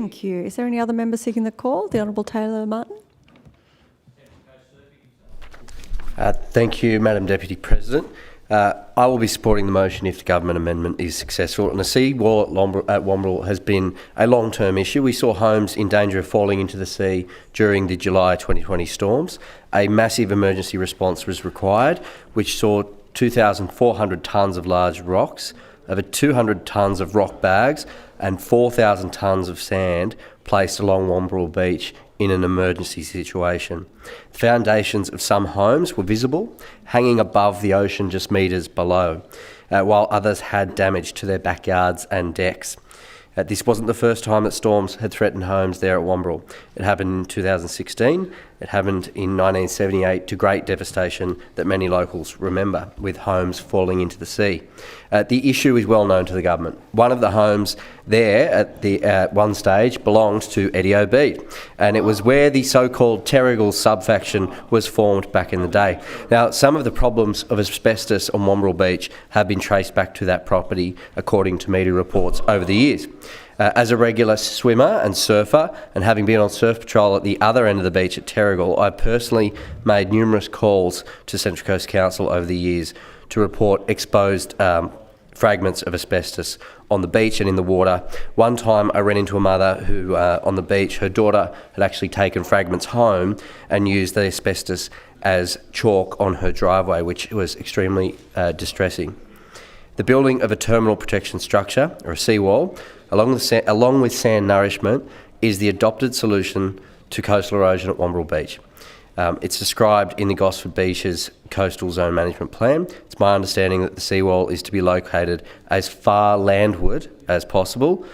Thank you. Is there any other member seeking the call? The Honourable Taylor Martin. Thank you, Madam Deputy President. I will be supporting the motion if the government amendment is successful. And the seawall at Wamberal has been a long-term issue. We saw homes in danger of falling into the sea during the July 2020 storms. A massive emergency response was required, which saw 2,400 tonnes of large rocks, over 200 tonnes of rock bags and 4,000 tonnes of sand placed along Wamberal Beach in an emergency situation. The foundations of some homes were visible, hanging above the ocean just metres below, while others had damage to their backyards and decks. This wasn't the first time that storms had threatened homes there at Wamberal. It happened in 2016, it happened in 1978 to great devastation that many locals remember, with homes falling into the sea. The issue is well known to the government. One of the homes there at one stage belonged to Eddie O'B, and it was where the so-called Terrigal subfaction was formed back in the day. Now, some of the problems of asbestos on Wamberal Beach have been traced back to that property, according to media reports over the years. As a regular swimmer and surfer, and having been on surf patrol at the other end of the beach at Terrigal, I personally made numerous calls to Central Coast Council over the years to report exposed fragments of asbestos on the beach and in the water. One time I ran into a mother who, on the beach, her daughter had actually taken fragments home and used the asbestos as chalk on her driveway, which was extremely distressing. The building of a terminal protection structure, or a seawall, along with sand nourishment, is the adopted solution to coastal erosion at Wamberal Beach. It's described in the Gosford Beaches Coastal Zone Management Plan. It's my understanding that the seawall is to be located as far landward as possible,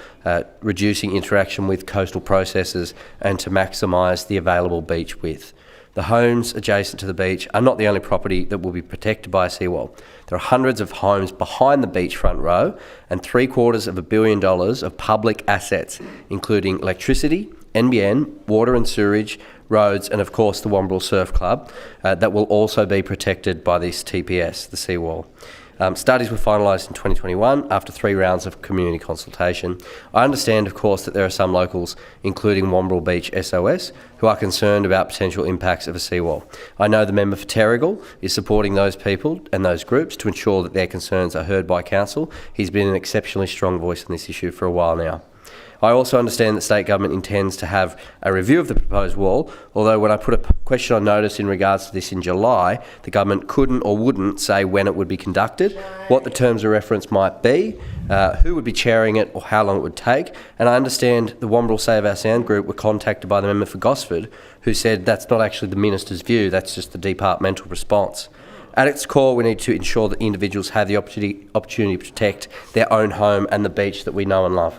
reducing interaction with coastal processes and to maximise the available beach width. The homes adjacent to the beach are not the only property that will be protected by a seawall. There are hundreds of homes behind the beachfront row and $750 million of public assets, including electricity, NBN, water and sewerage, roads, and of course the Wamberal Surf Club, that will also be protected by this TPS, the seawall. Studies were finalised in 2021 after 3 rounds of community consultation. I understand, of course, that there are some locals, including Wamberal Beach SOS, who are concerned about potential impacts of a seawall. I know the member for Terrigal is supporting those people and those groups to ensure that their concerns are heard by Council. He's been an exceptionally strong voice on this issue for a while now. I also understand that state government intends to have a review of the proposed wall, although when I put a question on notice in regards to this in July, the government couldn't or wouldn't say when it would be conducted, what the terms of reference might be, who would be chairing it or how long it would take. And I understand the Wamberal Save Our Sound group were contacted by the member for Gosford, who said that's not actually the minister's view, that's just the departmental response. At its core, we need to ensure that individuals have the opportunity to protect their own home and the beach that we know and love.